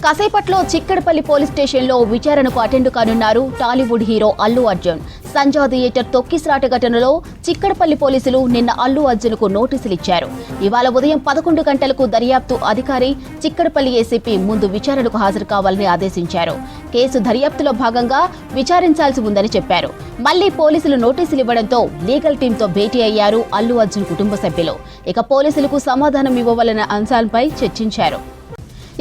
కాసేపట్లో చిక్కడపల్లి పోలీస్ స్టేషన్లో విచారణకు అటెండ్ కానున్నారు టాలీవుడ్ హీరో అల్లు అర్జున్. సంజా థియేటర్ తొక్కిసలాట ఘటనలో చిక్కడపల్లి పోలీసులు నిన్న అల్లు అర్జున్కు నోటీసులు ఇచ్చారు. ఇవాళ ఉదయం 11 గంటలకు దర్యాప్తు అధికారి చిక్కడపల్లి ఏసీపీ ముందు విచారణకు హాజరు కావాలని ఆదేశించారు. కేసు దర్యాప్తులో భాగంగా విచారించాల్సి ఉందని చెప్పారు. మళ్లీ పోలీసులు నోటీసులు ఇవ్వడంతో లీగల్ టీంతో భేటీ అయ్యారు అల్లు అర్జున్ కుటుంబ సభ్యులు. ఇక పోలీసులకు సమాధానం ఇవ్వవలన అంశాలపై చర్చించారు.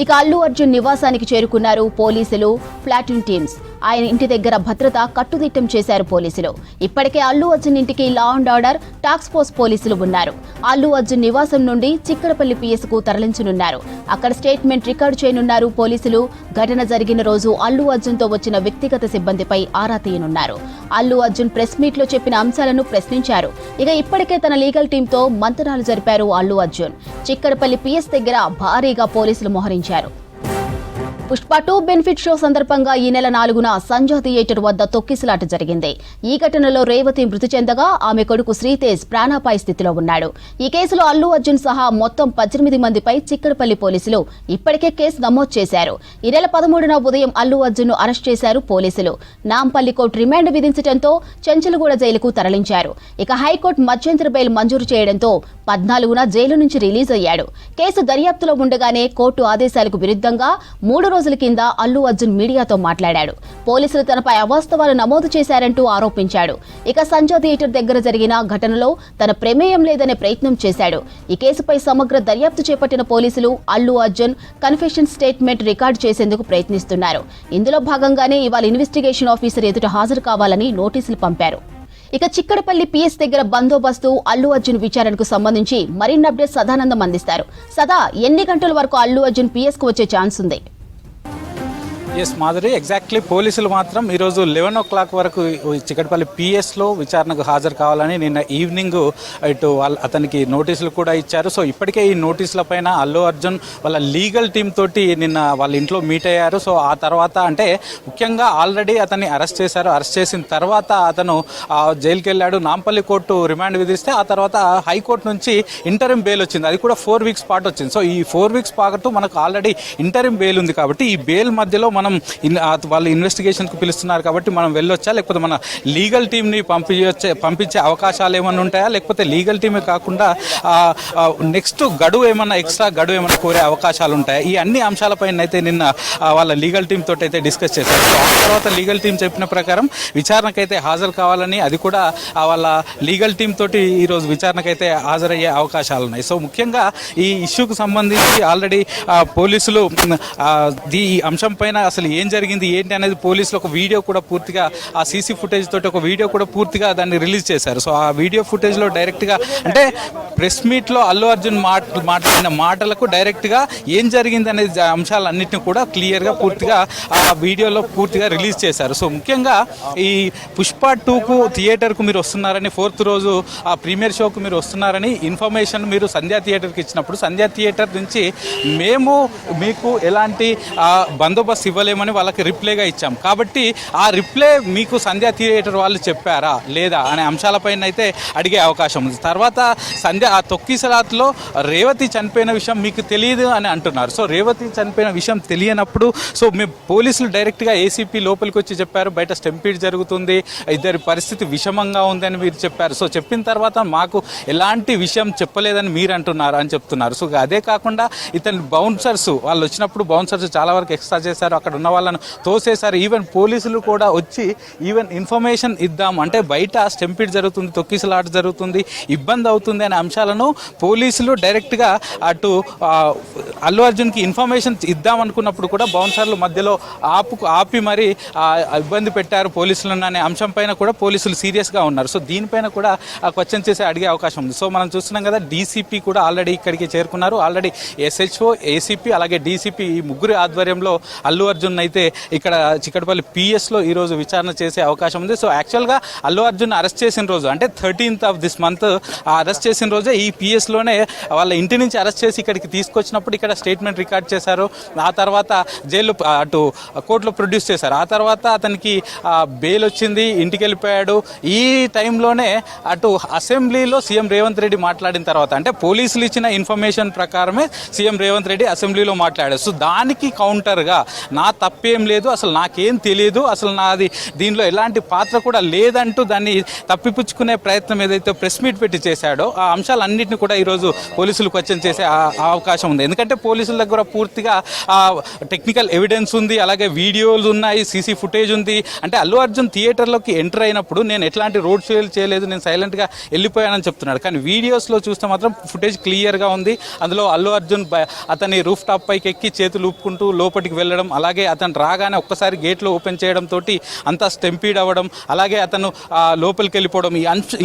ఇక అల్లు అర్జున్ నివాసానికి చేరుకున్నారు పోలీసులు, ప్లాటూన్ టీమ్స్. ఆయన ఇంటి దగ్గర భద్రత కట్టుదిట్టం చేశారు పోలీసులు. ఇప్పటికే అల్లు అర్జున్ ఇంటికి law and order task force పోలీసులు ఉన్నారు. అల్లు అర్జున్ నివాసం నుండి చిక్కడపల్లి పిఎస్ కు తరలించనున్నారు. అక్కడ స్టేట్మెంట్ రికార్డు చేయనున్నారు పోలీసులు. ఘటన జరిగిన రోజు అల్లు అర్జున్ తో వచ్చిన వ్యక్తిగత సిబ్బందిపై ఆరా తీయనున్నారు. అల్లు అర్జున్ ప్రెస్ మీట్ లో చెప్పిన అంశాలను ప్రశ్నించారు. ఇక ఇప్పటికే తన లీగల్ టీంతో మంతనాలు జరిపారు అల్లు అర్జున్. చిక్కడపల్లి పిఎస్ దగ్గర భారీగా పోలీసులు మోహరించారు. పుష్ప 2 బెనిఫిట్ షో సందర్భంగా ఈ నెల 4న సంజా థియేటర్ వద్ద తొక్కిసలాట జరిగింది. ఈ ఘటనలో రేవతి మృతి చెందగా ఆమె కొడుకు శ్రీతేజ్ ప్రాణాపాయ స్థితిలో ఉన్నాడు. ఈ కేసులో అల్లు అర్జున్ సహా మొత్తం 18 మందిపై చిక్కడపల్లి పోలీసులు ఇప్పటికే కేసు నమోదు చేశారు. ఈ నెల 13న ఉదయం అల్లు అర్జున్ ను అరెస్ట్ చేశారు పోలీసులు. నాంపల్లి కోర్టు రిమాండ్ విధించడంతో చెంచలగూడ జైలుకు తరలించారు. ఇక హైకోర్టు మధ్యంతర బెయిల్ మంజూరు చేయడంతో 14న జైలు నుంచి రిలీజ్ అయ్యాడు. కేసు దర్యాప్తులో ఉండగానే కోర్టు ఆదేశాలకు విరుద్ధంగా 3 రోజుల కింద అల్లు అర్జున్ మీడియాతో మాట్లాడాడు. పోలీసులు తనపై అవాస్తవాలు నమోదు చేశారంటూ ఆరోపించాడు. ఇక సంజా థియేటర్ దగ్గర జరిగిన ఘటనలో తన ప్రమేయం లేదనే ప్రయత్నం చేశాడు. ఈ కేసుపై సమగ్ర దర్యాప్తు చేపట్టిన పోలీసులు Allu Arjun confession statement record చేసేందుకు ప్రయత్నిస్తున్నారు. ఇందులో భాగంగానే ఇవాళ ఇన్వెస్టిగేషన్ ఆఫీసర్ ఎదుట హాజరు కావాలని నోటీసులు పంపారు. ఇక చిక్కడపల్లి పిఎస్ దగ్గర బందోబస్తు, అల్లు అర్జున్ విచారణకు సంబంధించి మరిన్ని అప్డేట్స్ సదానందం అందిస్తారు. సదా, ఎన్ని గంటల వరకు అల్లు అర్జున్ పిఎస్ కు వచ్చే ఛాన్స్ ఉంది? ఎస్ మాధురి, ఎగ్జాక్ట్లీ పోలీసులు మాత్రం ఈరోజు 11 o'clock వరకు చిక్కడపల్లి పిఎస్లో విచారణకు హాజరు కావాలని నిన్న ఈవినింగ్ ఇటు అతనికి నోటీసులు కూడా ఇచ్చారు. సో ఇప్పటికే ఈ నోటీసుల పైన అల్లు అర్జున్ వాళ్ళ లీగల్ టీమ్ తోటి నిన్న వాళ్ళ ఇంట్లో మీట్ అయ్యారు. సో ఆ తర్వాత అంటే ముఖ్యంగా ఆల్రెడీ అతన్ని అరెస్ట్ చేశారు. అరెస్ట్ చేసిన తర్వాత అతను జైలుకి వెళ్ళాడు. నాంపల్లి కోర్టు రిమాండ్ విధిస్తే ఆ తర్వాత హైకోర్టు నుంచి ఇంటరిం బెయిల్ వచ్చింది. అది కూడా 4 weeks పాటు వచ్చింది. సో ఈ 4 weeks పాటు మనకు ఆల్రెడీ ఇంటరిం బెయిల్ ఉంది కాబట్టి ఈ బెయిల్ మధ్యలో మనం వాళ్ళు ఇన్వెస్టిగేషన్కు పిలుస్తున్నారు కాబట్టి మనం వెళ్ళొచ్చా, లేకపోతే మన లీగల్ టీమ్ని పంపించే అవకాశాలు ఏమైనా ఉంటాయా, లేకపోతే లీగల్ టీమే కాకుండా నెక్స్ట్ గడువు ఏమన్నా ఎక్స్ట్రా గడువు ఏమైనా కోరే అవకాశాలు ఉంటాయా? ఈ అన్ని అంశాలపైన అయితే నిన్న వాళ్ళ లీగల్ టీమ్ తోటి అయితే డిస్కస్ చేశారు. సో ఆ తర్వాత లీగల్ టీం చెప్పిన ప్రకారం విచారణకైతే హాజరు కావాలని, అది కూడా వాళ్ళ లీగల్ టీం తోటి ఈరోజు విచారణకైతే హాజరయ్యే అవకాశాలు ఉన్నాయి. సో ముఖ్యంగా ఈ ఇష్యూకు సంబంధించి ఆల్రెడీ పోలీసులు ఈ అంశం పైన అసలు ఏం జరిగింది ఏంటి అనేది పోలీసులు ఒక వీడియో కూడా పూర్తిగా ఆ సీసీ ఫుటేజ్ తోటి ఒక వీడియో కూడా పూర్తిగా దాన్ని రిలీజ్ చేశారు. సో ఆ వీడియో ఫుటేజ్లో డైరెక్ట్గా అంటే ప్రెస్ మీట్లో అల్లు అర్జున్ మాట్లాడిన మాటలకు డైరెక్ట్గా ఏం జరిగింది అనే అంశాలన్నింటినీ కూడా క్లియర్గా పూర్తిగా ఆ వీడియోలో పూర్తిగా రిలీజ్ చేశారు. సో ముఖ్యంగా ఈ పుష్ప 2కు థియేటర్కు మీరు వస్తున్నారని, 4th రోజు ఆ ప్రీమియర్ షోకు మీరు వస్తున్నారని ఇన్ఫర్మేషన్ మీరు సంధ్యా థియేటర్కి ఇచ్చినప్పుడు సంధ్యా థియేటర్ నుంచి మేము మీకు ఎలాంటి బందోబస్తు ఇవ్వలేమని వాళ్ళకి రిప్లైగా ఇచ్చాం. కాబట్టి ఆ రిప్లై మీకు సంధ్యా థియేటర్ వాళ్ళు చెప్పారా లేదా అనే అంశాలపైన అయితే అడిగే అవకాశం ఉంది. తర్వాత ఆ తొక్కిసలాట్లో రేవతి చనిపోయిన విషయం మీకు తెలియదు అని అంటున్నారు. సో రేవతి చనిపోయిన విషయం తెలియనప్పుడు సో మేము పోలీసులు డైరెక్ట్గా ఏసీపీ లోపలికి వచ్చి చెప్పారు, బయట స్టెంపీడ్ జరుగుతుంది, ఇద్దరి పరిస్థితి విషమంగా ఉందని మీరు చెప్పారు. సో చెప్పిన తర్వాత మాకు ఎలాంటి విషయం చెప్పలేదని మీరు అంటున్నారు అని చెప్తున్నారు. సో అదే కాకుండా ఇతని బౌన్సర్స్ వాళ్ళు వచ్చినప్పుడు బౌన్సర్స్ చాలా వరకు ఎక్స్ట్రా చేశారు, అక్కడ ఉన్న వాళ్ళను తోసేశారు. ఈవెన్ పోలీసులు కూడా వచ్చి ఈవెన్ ఇన్ఫర్మేషన్ ఇద్దాం అంటే బయట స్టెంపిడ్ జరుగుతుంది, తొక్కిసలాట జరుగుతుంది, ఇబ్బంది అవుతుంది అనే అంశాలను పోలీసులు డైరెక్ట్గా అటు అల్లు అర్జున్కి ఇన్ఫర్మేషన్ ఇద్దాం అనుకున్నప్పుడు కూడా బౌన్సర్లు మధ్యలో ఆపి మరి ఇబ్బంది పెట్టారు పోలీసులను అనే అంశం పైన కూడా పోలీసులు సీరియస్గా ఉన్నారు. సో దీనిపైన కూడా క్వశ్చన్ చేసి అడిగే అవకాశం ఉంది. సో మనం చూస్తున్నాం కదా, డీసీపీ కూడా ఆల్రెడీ ఇక్కడికి చేరుకున్నారు. ఆల్రెడీ ఎస్హెచ్ఓ, ఏసీపీ అలాగే డీసీపీ ఈ ముగ్గురి ఆధ్వర్యంలో అల్లు అర్జున్ అయితే ఇక్కడ చిక్కడపల్లి పిఎస్లో ఈరోజు విచారణ చేసే అవకాశం ఉంది. సో యాక్చువల్గా అల్లు అర్జున్ అరెస్ట్ చేసిన రోజు అంటే 13th of this month arrest చేసిన రోజే ఈ పిఎస్లోనే వాళ్ళ ఇంటి నుంచి అరెస్ట్ చేసి ఇక్కడికి తీసుకొచ్చినప్పుడు ఇక్కడ స్టేట్మెంట్ రికార్డ్ చేశారు. ఆ తర్వాత జైలు అటు కోర్టులో ప్రొడ్యూస్ చేశారు. ఆ తర్వాత అతనికి బెయిల్ వచ్చింది, ఇంటికి వెళ్ళిపోయాడు. ఈ టైంలోనే అటు అసెంబ్లీలో సీఎం రేవంత్ రెడ్డి మాట్లాడిన తర్వాత అంటే పోలీసులు ఇచ్చిన ఇన్ఫర్మేషన్ ప్రకారమే సీఎం రేవంత్ రెడ్డి అసెంబ్లీలో మాట్లాడారు. సో దానికి కౌంటర్గా నా తప్పేం లేదు, అసలు నాకేం తెలియదు, అసలు నాది దీనిలో ఎలాంటి పాత్ర కూడా లేదంటూ దాన్ని తప్పిపుచ్చుకునే ప్రయత్నం ఏదైతే ప్రెస్ మీట్ పెట్టి చేశాడో ఆ అంశాలన్నింటినీ కూడా ఈరోజు పోలీసులు క్వశ్చన్ చేసే అవకాశం ఉంది. ఎందుకంటే పోలీసుల దగ్గర పూర్తిగా టెక్నికల్ ఎవిడెన్స్ ఉంది, అలాగే వీడియోలు ఉన్నాయి, సీసీ ఫుటేజ్ ఉంది. అంటే అల్లు అర్జున్ థియేటర్లోకి ఎంటర్ అయినప్పుడు నేను ఎట్లాంటి రోడ్ షోలు చేయలేదు, నేను సైలెంట్గా వెళ్ళిపోయానని చెప్తున్నాడు. కానీ వీడియోస్లో చూస్తే మాత్రం ఫుటేజ్ క్లియర్గా ఉంది. అందులో అల్లు అర్జున్ అతని రూఫ్ టాప్ పైకి ఎక్కి చేతులు ఊపుకుంటూ లోపలికి వెళ్ళడం, అలాగే అతను రాగానే ఒక్కసారి గేట్లు ఓపెన్ చేయడంతో అంతా స్టెంపీడ్ అవ్వడం, అలాగే అతను లోపలికి వెళ్ళిపోవడం,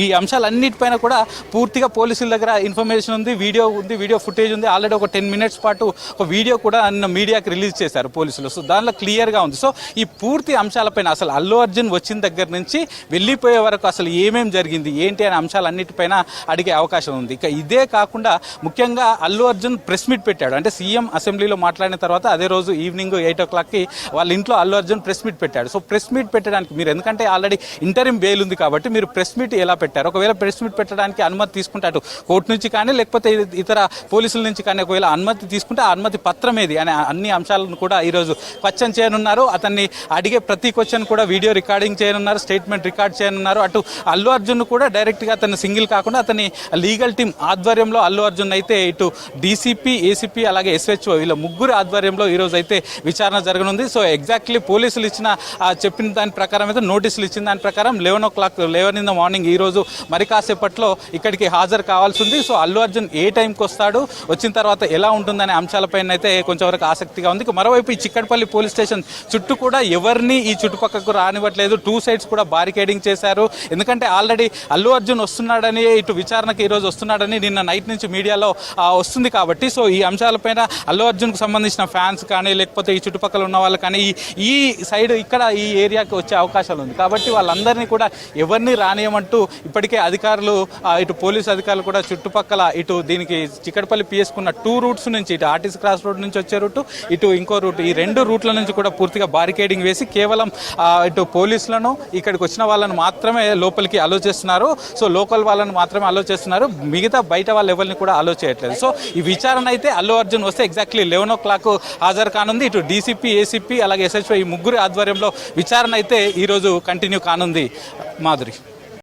ఈ అంశాలన్నిటిపైన కూడా పూర్తిగా పోలీసుల దగ్గర ఇన్ఫర్మేషన్ ఉంది, వీడియో ఉంది, వీడియో ఫుటేజ్ ఉంది. ఆల్రెడీ ఒక 10 minutes పాటు ఒక వీడియో కూడా మీడియాకి రిలీజ్ చేశారు పోలీసులు. సో దానిలో క్లియర్గా ఉంది. సో ఈ పూర్తి అంశాలపైన అసలు అల్లు అర్జున్ వచ్చిన దగ్గర నుంచి వెళ్ళిపోయే వరకు అసలు ఏమేం జరిగింది ఏంటి అనే అంశాలన్నిటిపైన అడిగే అవకాశం ఉంది. ఇక ఇదే కాకుండా ముఖ్యంగా అల్లు అర్జున్ ప్రెస్ మీట్ పెట్టాడు. అంటే సీఎం అసెంబ్లీలో మాట్లాడిన తర్వాత అదే రోజు ఈవినింగ్ 8 o'clockకి వాళ్ళ ఇంట్లో అల్లు అర్జున్ ప్రెస్ మీట్ పెట్టాడు. సో ప్రెస్ మీట్ పెట్టడానికి మీరు ఎందుకంటే ఆల్రెడీ ఇంటరిమ్ బెయిల్ ఉంది కాబట్టి మీరు ప్రెస్ మీట్ ఎలా పెట్టారు, ఒకవేళ ప్రెస్ మీట్ పెట్టడానికి అనుమతి తీసుకుంటే అటు కోర్టు నుంచి కానీ లేకపోతే ఇతర పోలీసుల నుంచి కానీ ఒకవేళ అనుమతి తీసుకుంటే ఆ అనుమతి పత్రం ఏది అనే అన్ని అంశాలను కూడా ఈరోజు క్వశ్చన్ చేయనున్నారు. అతన్ని అడిగే ప్రతి క్వశ్చన్ కూడా వీడియో రికార్డింగ్ చేయనున్నారు, స్టేట్మెంట్ రికార్డ్ చేయనున్నారు. అటు అల్లు అర్జున్ కూడా డైరెక్ట్గా అతన్ని సింగిల్ కాకుండా అతని లీగల్ టీం ఆధ్వర్యంలో అల్లు అర్జున్ అయితే ఇటు డీసీపీ, ఏసీపీ అలాగే ఎస్హెచ్ఓ వీళ్ళ ముగ్గురు ఆధ్వర్యంలో ఈరోజు అయితే విచారణ జరగనుంది. సో ఎగ్జాక్ట్లీ పోలీసులు ఇచ్చిన చెప్పిన దాని ప్రకారం అయితే నోటీసులు ఇచ్చిన దాని ప్రకారం 11 o'clock 11 in the morning ఈరోజు మరి కాసేపట్లో ఇక్కడికి హాజరు కావాల్సి ఉంది. సో అల్లు అర్జున్ ఏ టైంకి వస్తాడు, వచ్చిన తర్వాత ఎలా ఉంటుందనే అంశాలపైన అయితే కొంచెం వరకు ఆసక్తిగా ఉంది. మరోవైపు ఈ చిక్కడపల్లి పోలీస్ స్టేషన్ చుట్టూ కూడా ఎవరిని ఈ చుట్టుపక్కకు రానివ్వట్లేదు. 2 sides కూడా బారికేడింగ్ చేశారు. ఎందుకంటే ఆల్రెడీ అల్లు అర్జున్ వస్తున్నాడని ఇటు విచారణకి ఈరోజు వస్తున్నాడని నిన్న నైట్ నుంచి మీడియాలో వస్తుంది కాబట్టి సో ఈ అంశాలపైన అల్లు అర్జున్కు సంబంధించిన ఫ్యాన్స్ కానీ లేకపోతే ఈ చుట్టుపక్కల ఉన్న వాళ్ళు కానీ ఈ సైడ్ ఇక్కడ ఈ ఏరియాకి వచ్చే అవకాశాలు ఉంది. కాబట్టి వాళ్ళందరినీ కూడా ఎవరిని రానియమంటూ ఇప్పటికే అధికారులు ఇటు పోలీసు అధికారులు కూడా చుట్టుపక్కల ఇటు దీనికి చిక్కడపల్లి పిఎస్కున్న 2 routes నుంచి ఇటు ఆర్టీసీ క్రాస్ రోడ్ నుంచి వచ్చే రూటు, ఇటు ఇంకో రూట్, ఈ 2 రూట్ల నుంచి కూడా పూర్తిగా బారికేడింగ్ వేసి కేవలం ఇటు పోలీసులను ఇక్కడికి వచ్చిన వాళ్ళని మాత్రమే లోపలికి అలో చేస్తున్నారు. సో లోకల్ వాళ్ళని మాత్రమే అలో చేస్తున్నారు, మిగతా బయట వాళ్ళు ఎవరిని కూడా అలో చేయట్లేదు. సో ఈ విచారణ అయితే అల్లు అర్జున్ వస్తే ఎగ్జాక్ట్లీ 11 o'clock హాజరు కానుంది. ఇటు డీసీపీ, ఏసీపీ అలాగే ఎస్హెచ్ఓ ఈ ముగ్గురు ఆధ్వర్యంలో విచారణ అయితే ఈరోజు కంటిన్యూ కానుంది. మాధురి.